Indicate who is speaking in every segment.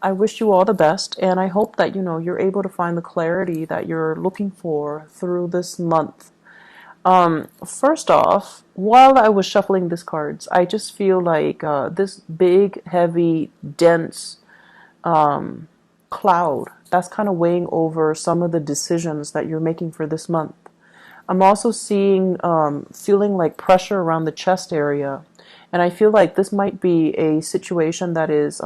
Speaker 1: I wish you all the best, and I hope that you're able to find the clarity that you're looking for through this month. First off, while I was shuffling these cards, I just feel like this big, heavy, dense cloud that's kind of weighing over some of the decisions that you're making for this month. I'm also seeing, feeling like pressure around the chest area. And I feel like this might be a situation that is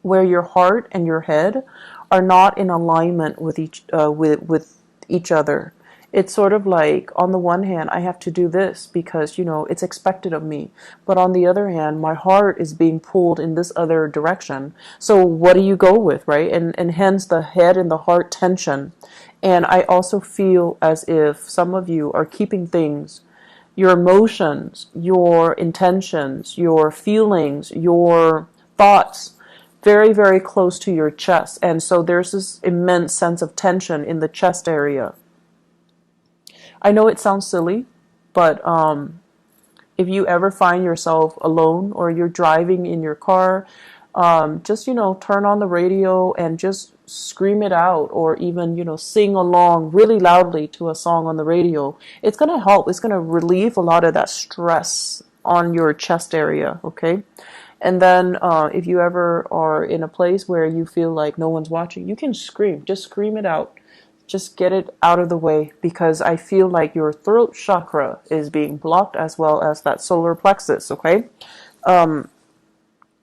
Speaker 1: where your heart and your head are not in alignment with with each other. It's sort of like, on the one hand, I have to do this because it's expected of me, but on the other hand, my heart is being pulled in this other direction. So what do you go with, right? And hence the head and the heart tension. And I also feel as if some of you are keeping things, your emotions, your intentions, your feelings, your thoughts, very, very close to your chest. And so there's this immense sense of tension in the chest area. I know it sounds silly, but if you ever find yourself alone or you're driving in your car, just, turn on the radio and just scream it out, or even, sing along really loudly to a song on the radio. It's going to help. It's going to relieve a lot of that stress on your chest area, okay? And then if you ever are in a place where you feel like no one's watching, you can scream. Just scream it out. Just get it out of the way, because I feel like your throat chakra is being blocked, as well as that solar plexus, okay?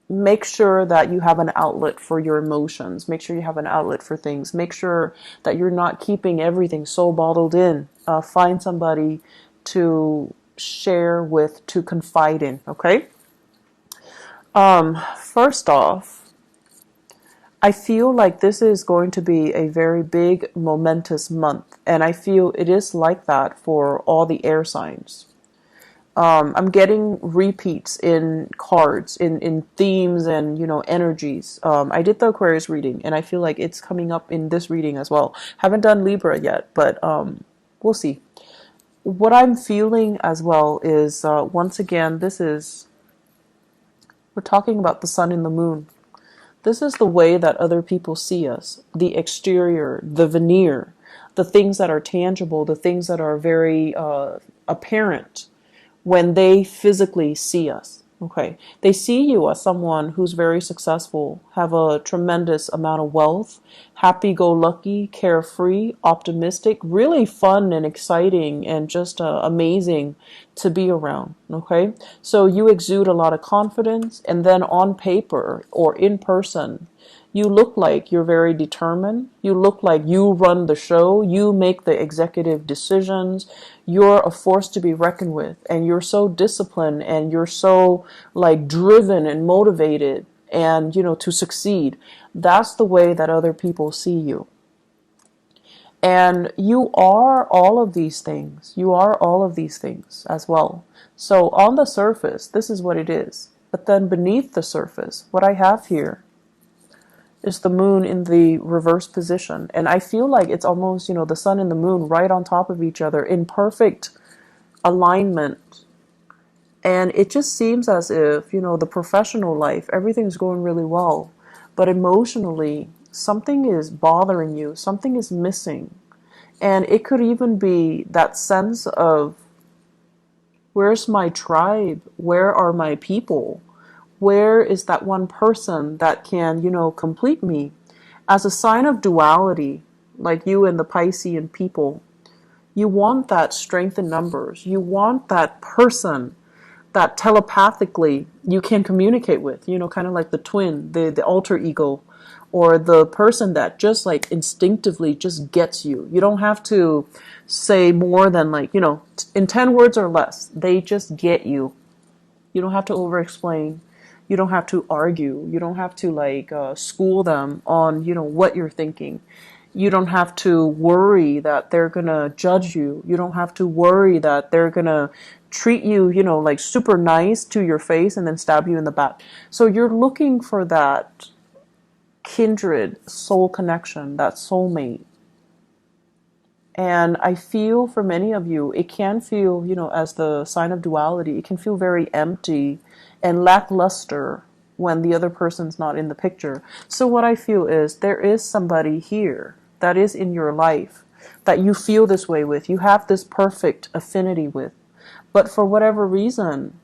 Speaker 1: Make sure that you have an outlet for your emotions. Make sure you have an outlet for things. Make sure that you're not keeping everything so bottled in. Find somebody to share with, to confide in, okay? First off, I feel like this is going to be a very big, momentous month, and I feel it is like that for all the air signs. I'm getting repeats in cards, in themes and, energies. I did the Aquarius reading, and I feel like it's coming up in this reading as well. Haven't done Libra yet, but we'll see. What I'm feeling as well is, once again, we're talking about the sun and the moon. This is the way that other people see us, the exterior, the veneer, the things that are tangible, the things that are very apparent when they physically see us. Okay, they see you as someone who's very successful, have a tremendous amount of wealth, happy-go-lucky, carefree, optimistic, really fun and exciting, and just amazing to be around. Okay, so you exude a lot of confidence, and then on paper or in person, you look like you're very determined. You look like you run the show. You make the executive decisions. You're a force to be reckoned with. And you're so disciplined, and you're so like driven and motivated and, to succeed. That's the way that other people see you. And you are all of these things. You are all of these things as well. So on the surface, this is what it is. But then beneath the surface, what I have here is the moon in the reverse position. And I feel like it's almost, the sun and the moon right on top of each other in perfect alignment. And it just seems as if, the professional life, everything's going really well. But emotionally, something is bothering you, something is missing. And it could even be that sense of, where's my tribe? Where are my people? Where is that one person that can, complete me? As a sign of duality, like you and the Piscean people, you want that strength in numbers. You want that person that telepathically you can communicate with, kind of like the twin, the alter ego, or the person that just like instinctively just gets you. You don't have to say more than like, in 10 words or less. They just get you. You don't have to over-explain. You don't have to argue. You don't have to like school them on, what you're thinking. You don't have to worry that they're going to judge you. You don't have to worry that they're going to treat you, like super nice to your face and then stab you in the back. So you're looking for that kindred soul connection, that soulmate. And I feel for many of you, it can feel, as the sign of duality, it can feel very empty and lackluster when the other person's not in the picture. So what I feel is there is somebody here that is in your life that you feel this way with. You have this perfect affinity with. But for whatever reason,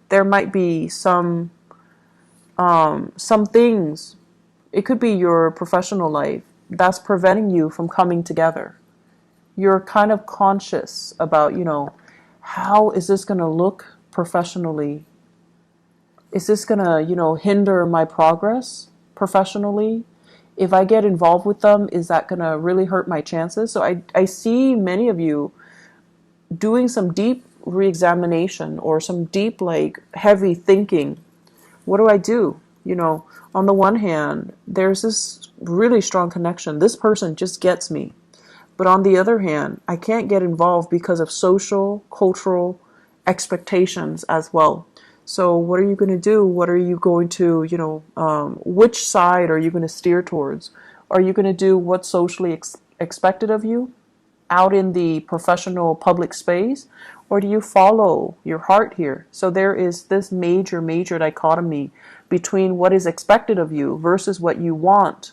Speaker 1: there might be some things. It could be your professional life that's preventing you from coming together. You're kind of conscious about, how is this going to look professionally? Is this going to, hinder my progress professionally? If I get involved with them, is that going to really hurt my chances? So I see many of you doing some deep reexamination or some deep, like, heavy thinking. What do I do? On the one hand, there's this really strong connection. This person just gets me. But on the other hand, I can't get involved because of social, cultural expectations as well. So what are you going to do? What are you going to, which side are you going to steer towards? Are you going to do what's socially expected of you out in the professional public space? Or do you follow your heart here? So there is this major, major dichotomy between what is expected of you versus what you want.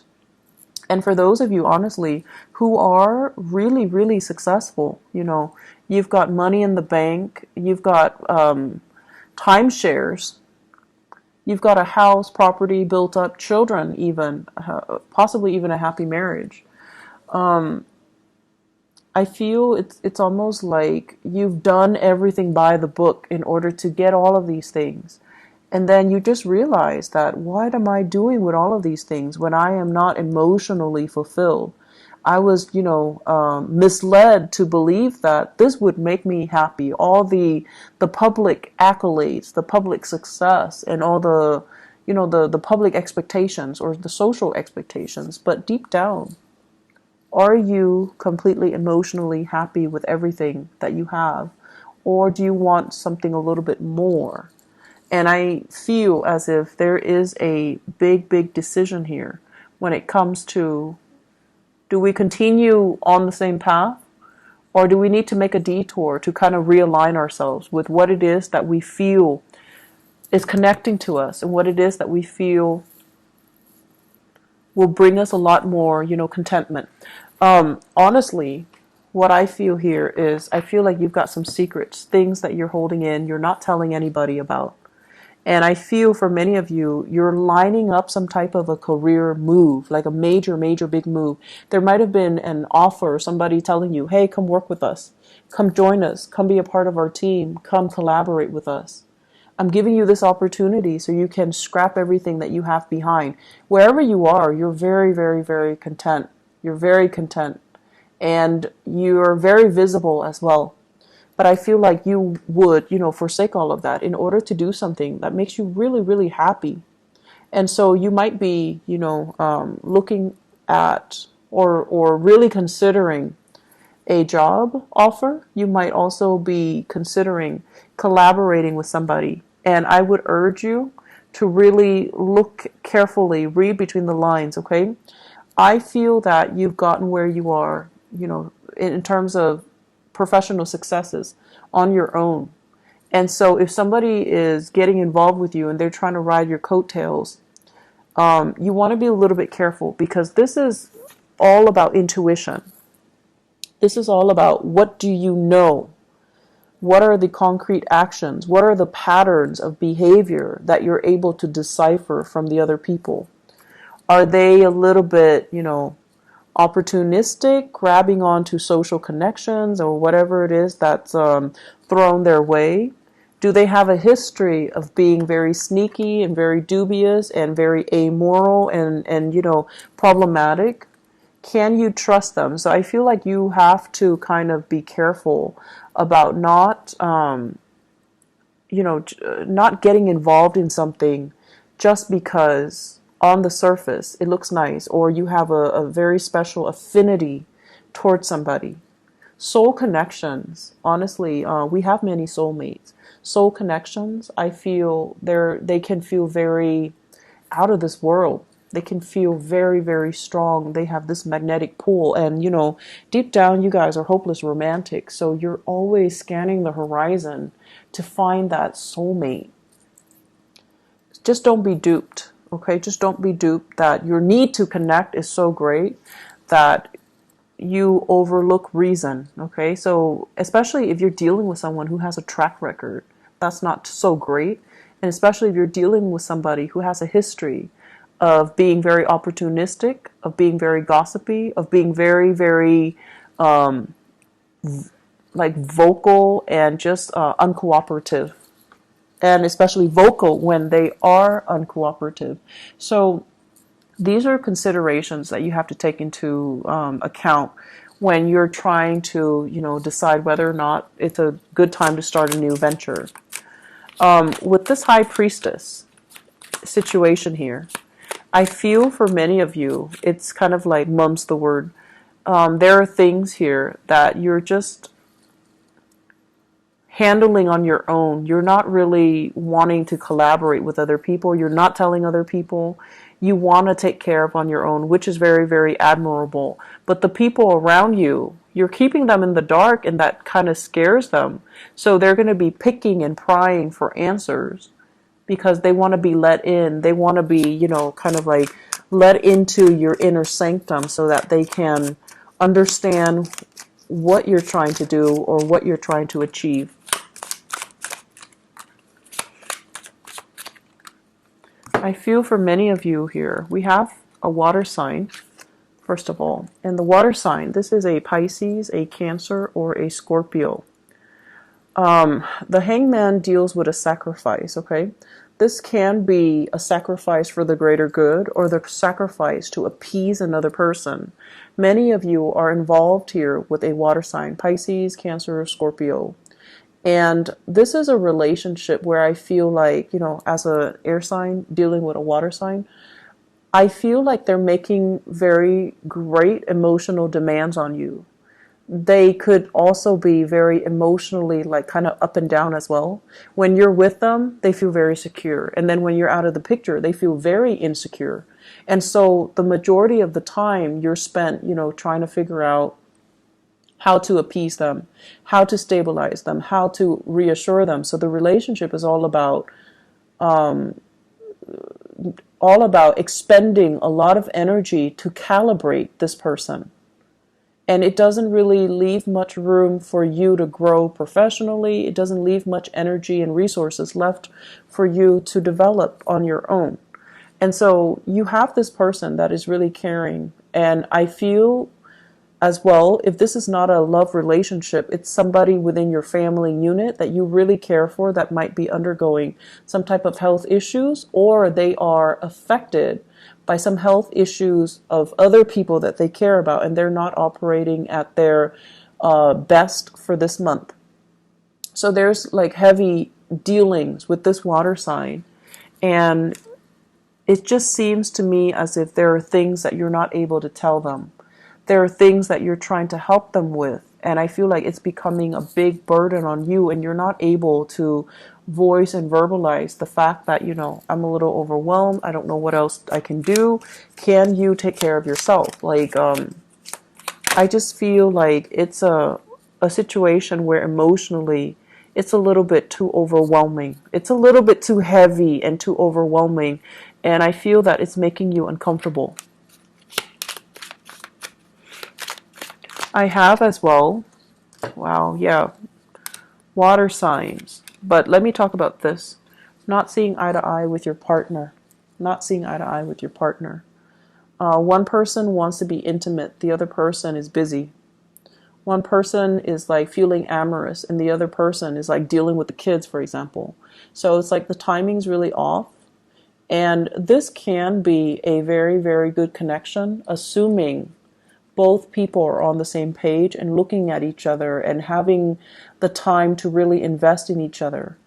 Speaker 1: And for those of you, honestly, who are really, really successful, you've got money in the bank, you've got timeshares, you've got a house, property built up, children even, possibly even a happy marriage. I feel it's almost like you've done everything by the book in order to get all of these things. And then you just realize that, what am I doing with all of these things when I am not emotionally fulfilled? I was, misled to believe that this would make me happy. All the public accolades, the public success, and all the, the public expectations or the social expectations. But deep down, are you completely emotionally happy with everything that you have? Or do you want something a little bit more? And I feel as if there is a big, big decision here when it comes to, do we continue on the same path? Or do we need to make a detour to kind of realign ourselves with what it is that we feel is connecting to us and what it is that we feel will bring us a lot more, contentment. Honestly, what I feel here is I feel like you've got some secrets, things that you're holding in, you're not telling anybody about. And I feel for many of you, you're lining up some type of a career move, like a major, major big move. There might have been an offer, somebody telling you, hey, come work with us. Come join us. Come be a part of our team. Come collaborate with us. I'm giving you this opportunity so you can scrap everything that you have behind. Wherever you are, you're very, very, very content. You're very content. And you're very visible as well. But I feel like you would, forsake all of that in order to do something that makes you really, really happy. And so you might be, looking at or really considering a job offer. You might also be considering collaborating with somebody. And I would urge you to really look carefully, read between the lines, okay? I feel that you've gotten where you are, in terms of professional successes on your own. And so if somebody is getting involved with you and they're trying to ride your coattails, you want to be a little bit careful, because this is all about intuition. This is all about, what do you know? What are the concrete actions? What are the patterns of behavior that you're able to decipher from the other people? Are they a little bit, opportunistic, grabbing onto social connections or whatever it is that's thrown their way? Do they have a history of being very sneaky and very dubious and very amoral and problematic? Can you trust them? So I feel like you have to kind of be careful about not getting involved in something just because on the surface it looks nice, or you have a very special affinity towards somebody. Soul connections, honestly, we have many soulmates. Soul connections, I feel they can feel very out of this world. They can feel very, very strong. They have this magnetic pull. And, deep down, you guys are hopeless romantics. So you're always scanning the horizon to find that soulmate. Just don't be duped. Okay, just don't be duped that your need to connect is so great that you overlook reason. Okay, so especially if you're dealing with someone who has a track record, that's not so great. And especially if you're dealing with somebody who has a history of being very opportunistic, of being very gossipy, of being very, very like vocal and just uncooperative. And especially vocal when they are uncooperative. So these are considerations that you have to take into account when you're trying to, decide whether or not it's a good time to start a new venture. With this High Priestess situation here, I feel for many of you, it's kind of like mum's the word. There are things here that you're just handling on your own. You're not really wanting to collaborate with other people. You're not telling other people. You want to take care of on your own, which is very, very admirable. But the people around you, you're keeping them in the dark, and that kind of scares them. So they're going to be picking and prying for answers because they want to be let in. They want to be, kind of like let into your inner sanctum so that they can understand what you're trying to do or what you're trying to achieve. I feel for many of you here, we have a water sign, first of all. And the water sign, this is a Pisces, a Cancer, or a Scorpio. The hangman deals with a sacrifice, okay? This can be a sacrifice for the greater good or the sacrifice to appease another person. Many of you are involved here with a water sign, Pisces, Cancer, or Scorpio. And this is a relationship where I feel like, as an air sign dealing with a water sign, I feel like they're making very great emotional demands on you. They could also be very emotionally like kind of up and down as well. When you're with them, they feel very secure. And then when you're out of the picture, they feel very insecure. And so the majority of the time you're spent, trying to figure out how to appease them, how to stabilize them, how to reassure them. So the relationship is all about expending a lot of energy to calibrate this person. And it doesn't really leave much room for you to grow professionally. It doesn't leave much energy and resources left for you to develop on your own. And so you have this person that is really caring. And I feel as well, if this is not a love relationship, it's somebody within your family unit that you really care for that might be undergoing some type of health issues, or they are affected by some health issues of other people that they care about, and they're not operating at their best for this month. So there's like heavy dealings with this water sign, and it just seems to me as if there are things that you're not able to tell them. There are things that you're trying to help them with, and I feel like it's becoming a big burden on you, and you're not able to voice and verbalize the fact that, I'm a little overwhelmed. I don't know what else I can do. Can you take care of yourself? Like, I just feel like it's a situation where emotionally it's a little bit too overwhelming. It's a little bit too heavy and too overwhelming, and I feel that it's making you uncomfortable. I have as well, wow, yeah, water signs. But let me talk about this. Not seeing eye to eye with your partner. Not seeing eye to eye with your partner. One person wants to be intimate. The other person is busy. One person is like feeling amorous, and the other person is like dealing with the kids, for example. So it's like the timing's really off. And this can be a very, very good connection, assuming both people are on the same page and looking at each other and having the time to really invest in each other.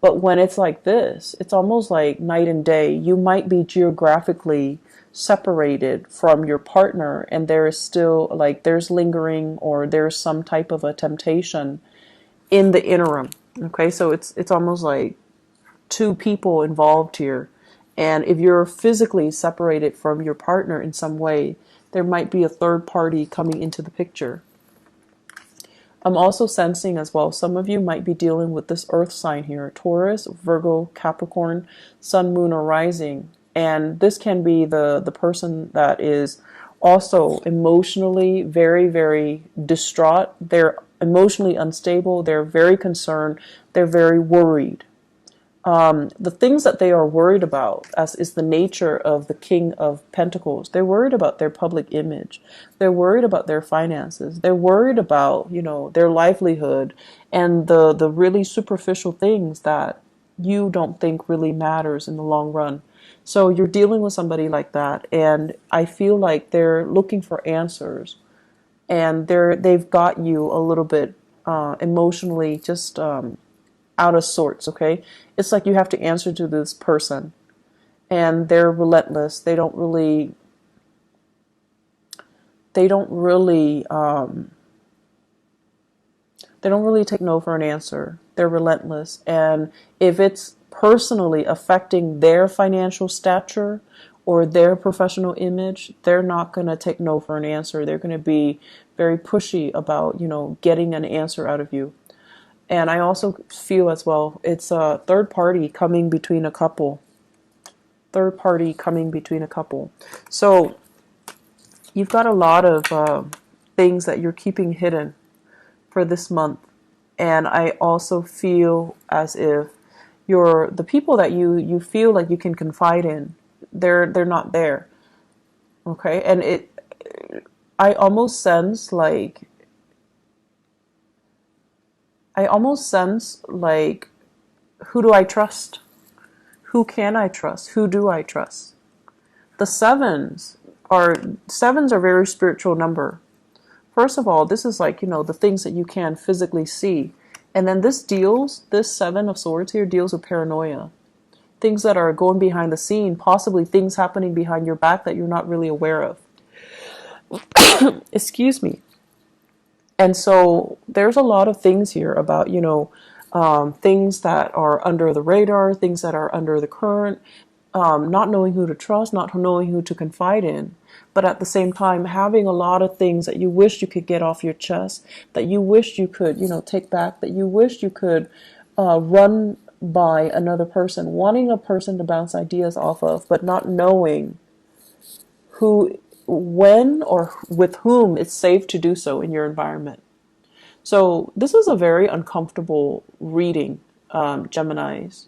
Speaker 1: But when it's like this, it's almost like night and day. You might be geographically separated from your partner, and there is still like there's lingering or there's some type of a temptation in the interim. Okay, so it's almost like two people involved here. And if you're physically separated from your partner in some way, there might be a third party coming into the picture. I'm also sensing as well, some of you might be dealing with this earth sign here, Taurus, Virgo, Capricorn, Sun, Moon, or Rising. And this can be the person that is also emotionally very, very distraught. They're emotionally unstable. They're very concerned. They're very worried. The things that they are worried about, as is the nature of the King of Pentacles, they're worried about their public image. They're worried about their finances. They're worried about, their livelihood and the really superficial things that you don't think really matters in the long run. So you're dealing with somebody like that, and I feel like they're looking for answers, and they've got you a little bit emotionally just out of sorts, okay? It's like you have to answer to this person, and they're relentless. They don't really take no for an answer. They're relentless. And if it's personally affecting their financial stature or their professional image, they're not going to take no for an answer. They're going to be very pushy about, getting an answer out of you. And I also feel as well, it's a third party coming between a couple. Third party coming between a couple. So you've got a lot of things that you're keeping hidden for this month. And I also feel as if the people that you feel like you can confide in, they're not there. Okay? And I almost sense like, who do I trust? Who can I trust? Who do I trust? The sevens are a very spiritual number. First of all, this is like, the things that you can physically see. And then this Seven of Swords here deals with paranoia. Things that are going behind the scene, possibly things happening behind your back that you're not really aware of. Excuse me. And so there's a lot of things here about, things that are under the radar, things that are under the current, not knowing who to trust, not knowing who to confide in, but at the same time having a lot of things that you wish you could get off your chest, that you wish you could, take back, that you wish you could run by another person, wanting a person to bounce ideas off of, but not knowing who, when, or with whom it's safe to do so in your environment. So this is a very uncomfortable reading, Geminis.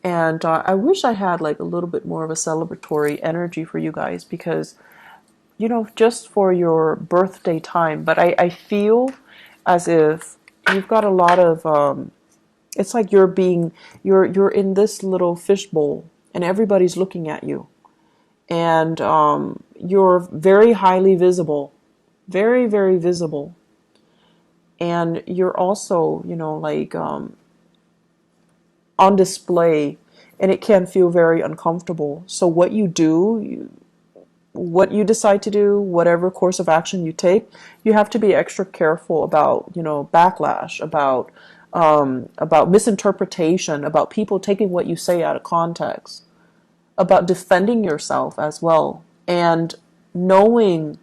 Speaker 1: And I wish I had like a little bit more of a celebratory energy for you guys, because, just for your birthday time. But I feel as if you've got a lot of, it's like you're in this little fishbowl and everybody's looking at you. And you're very highly visible, very, very visible. And you're also, on display, and it can feel very uncomfortable. So what you do, what you decide to do, whatever course of action you take, you have to be extra careful about, backlash, about misinterpretation, about people taking what you say out of context, about defending yourself as well, and knowing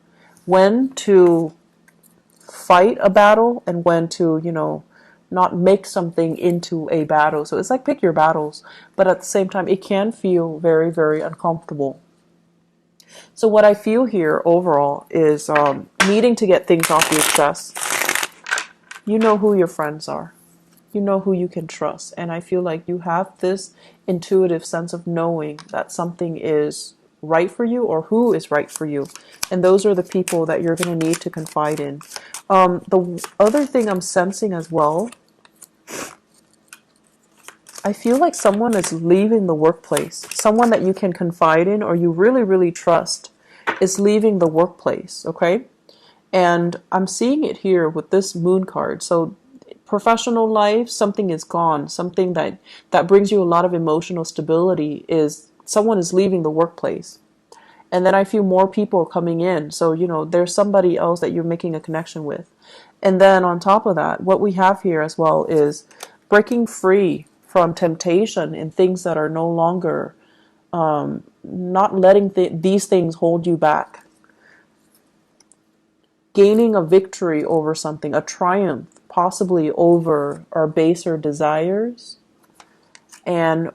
Speaker 1: when to fight a battle and when to, not make something into a battle. So it's like pick your battles, but at the same time, it can feel very, very uncomfortable. So what I feel here overall is needing to get things off your chest. You know who your friends are. You know who you can trust. And I feel like you have this intuitive sense of knowing that something is right for you or who is right for you. And those are the people that you're going to need to confide in. The other thing I'm sensing as well, I feel like someone is leaving the workplace. Someone that you can confide in or you really, really trust is leaving the workplace, okay? And I'm seeing it here with this moon card. So professional life, something is gone. Something that brings you a lot of emotional stability is someone is leaving the workplace. And then I feel more people coming in. So, there's somebody else that you're making a connection with. And then on top of that, what we have here as well is breaking free from temptation and things that are no longer, not letting these things hold you back. Gaining a victory over something, a triumph, possibly over our baser desires, and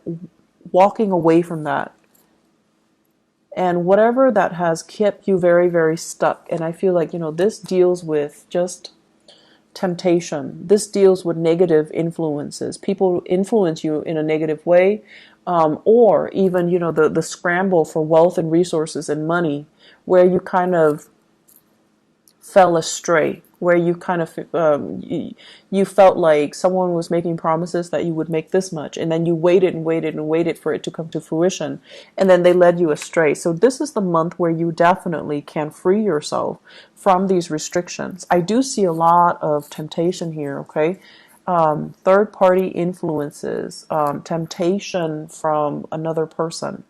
Speaker 1: walking away from that. And whatever that has kept you very, very stuck. And I feel like, this deals with just temptation. This deals with negative influences. People influence you in a negative way, or even, the scramble for wealth and resources and money, where you kind of fell astray, where you kind of you felt like someone was making promises that you would make this much, and then you waited and waited and waited for it to come to fruition, and then they led you astray. So this is the month where you definitely can free yourself from these restrictions. I do see a lot of temptation here, okay? Third party influences, temptation from another person.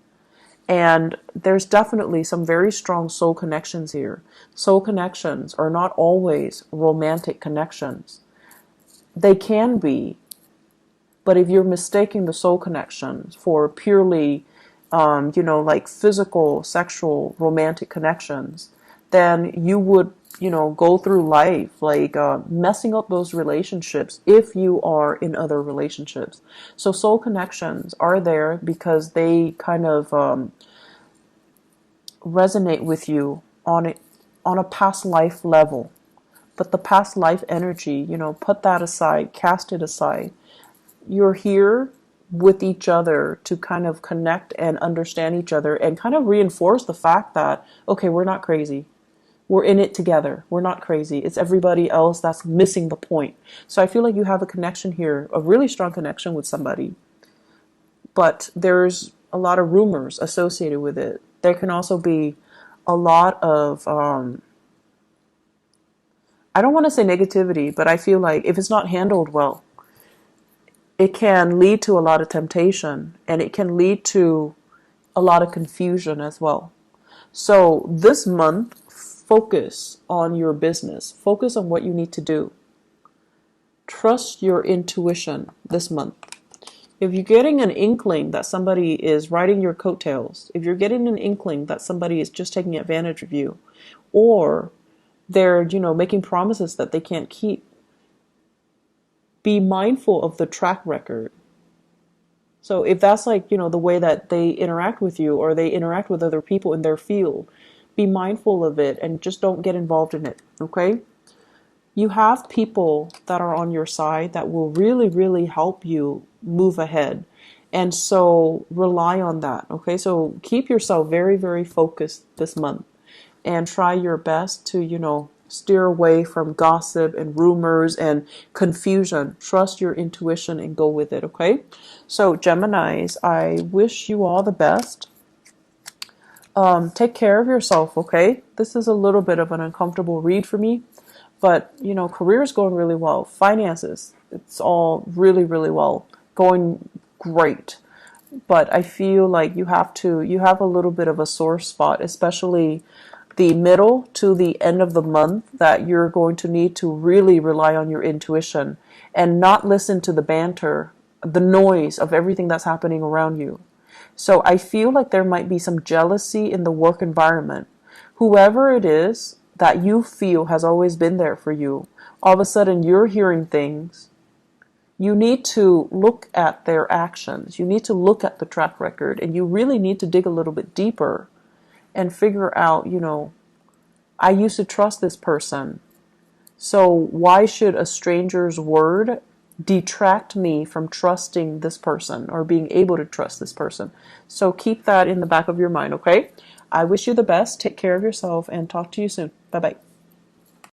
Speaker 1: And there's definitely some very strong soul connections here. Soul connections are not always romantic connections. They can be, but if you're mistaking the soul connections for purely, like physical, sexual, romantic connections, then you would, go through life like messing up those relationships if you are in other relationships. So soul connections are there because they kind of resonate with you on a past life level. But the past life energy, put that aside, cast it aside. You're here with each other to kind of connect and understand each other and kind of reinforce the fact that, okay, we're not crazy. We're in it together. We're not crazy. It's everybody else that's missing the point. So I feel like you have a connection here, a really strong connection with somebody. But there's a lot of rumors associated with it. There can also be a lot of, I don't want to say negativity, but I feel like if it's not handled well, it can lead to a lot of temptation, and it can lead to a lot of confusion as well. So this month, focus on your business. Focus on what you need to do. Trust your intuition this month. If you're getting an inkling that somebody is riding your coattails, if you're getting an inkling that somebody is just taking advantage of you, or they're, making promises that they can't keep, be mindful of the track record. So if that's like, the way that they interact with you or they interact with other people in their field, be mindful of it and just don't get involved in it, okay? You have people that are on your side that will really, really help you move ahead. And so rely on that, okay? So keep yourself very, very focused this month and try your best to, steer away from gossip and rumors and confusion. Trust your intuition and go with it, okay? So Geminis, I wish you all the best. Take care of yourself, okay? This is a little bit of an uncomfortable read for me, but, career is going really well. Finances, it's all really, really well. Going great. But I feel like you have a little bit of a sore spot, especially the middle to the end of the month, that you're going to need to really rely on your intuition and not listen to the banter, the noise of everything that's happening around you. So I feel like there might be some jealousy in the work environment. Whoever it is that you feel has always been there for you, all of a sudden you're hearing things. You need to look at their actions. You need to look at the track record, and you really need to dig a little bit deeper and figure out, I used to trust this person. So why should a stranger's word detract me from trusting this person or being able to trust this person? So keep that in the back of your mind, okay? I wish you the best. Take care of yourself and talk to you soon. Bye-bye.